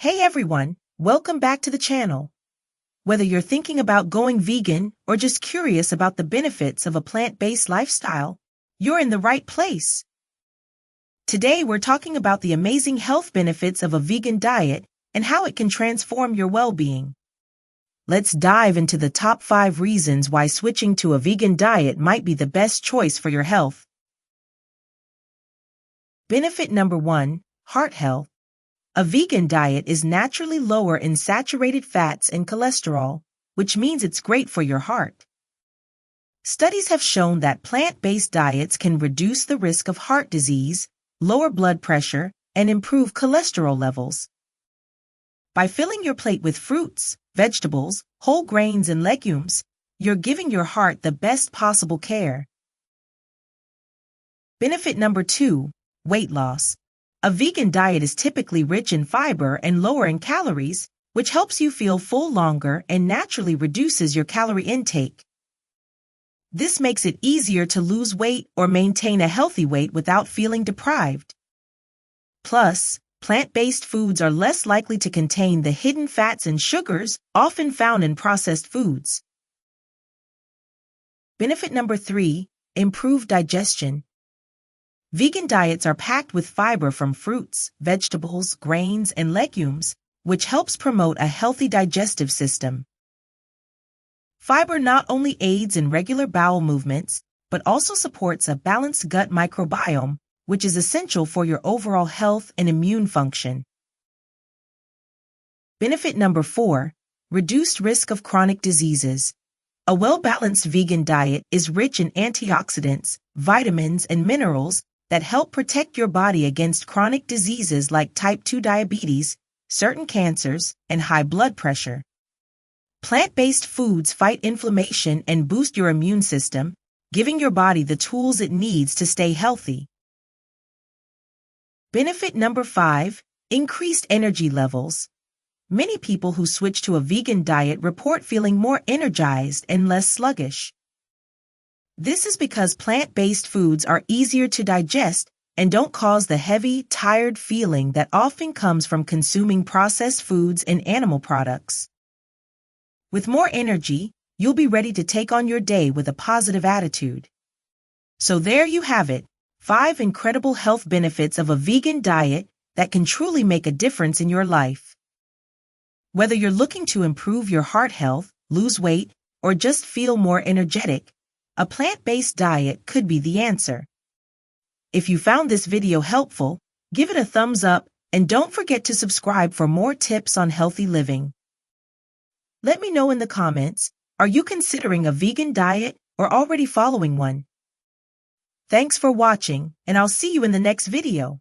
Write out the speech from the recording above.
Hey everyone, welcome back to the channel. Whether you're thinking about going vegan or just curious about the benefits of a plant-based lifestyle, you're in the right place. Today we're talking about the amazing health benefits of a vegan diet and how it can transform your well-being. Let's dive into the top 5 reasons why switching to a vegan diet might be the best choice for your health. Benefit number 1, heart health. A vegan diet is naturally lower in saturated fats and cholesterol, which means it's great for your heart. Studies have shown that plant-based diets can reduce the risk of heart disease, lower blood pressure, and improve cholesterol levels. By filling your plate with fruits, vegetables, whole grains, and legumes, you're giving your heart the best possible care. Benefit number 2, weight loss. A vegan diet is typically rich in fiber and lower in calories, which helps you feel full longer and naturally reduces your calorie intake. This makes it easier to lose weight or maintain a healthy weight without feeling deprived. Plus, plant-based foods are less likely to contain the hidden fats and sugars often found in processed foods. Benefit number 3, improved digestion. Vegan diets are packed with fiber from fruits, vegetables, grains, and legumes, which helps promote a healthy digestive system. Fiber not only aids in regular bowel movements, but also supports a balanced gut microbiome, which is essential for your overall health and immune function. Benefit number 4, reduced risk of chronic diseases. A well-balanced vegan diet is rich in antioxidants, vitamins, and minerals that help protect your body against chronic diseases like type 2 diabetes, certain cancers, and high blood pressure. Plant-based foods fight inflammation and boost your immune system, giving your body the tools it needs to stay healthy. Benefit number 5, increased energy levels. Many people who switch to a vegan diet report feeling more energized and less sluggish. This is because plant-based foods are easier to digest and don't cause the heavy, tired feeling that often comes from consuming processed foods and animal products. With more energy, you'll be ready to take on your day with a positive attitude. So there you have it, 5 incredible health benefits of a vegan diet that can truly make a difference in your life. Whether you're looking to improve your heart health, lose weight, or just feel more energetic, a plant-based diet could be the answer. If you found this video helpful, give it a thumbs up and don't forget to subscribe for more tips on healthy living. Let me know in the comments, are you considering a vegan diet or already following one? Thanks for watching, and I'll see you in the next video.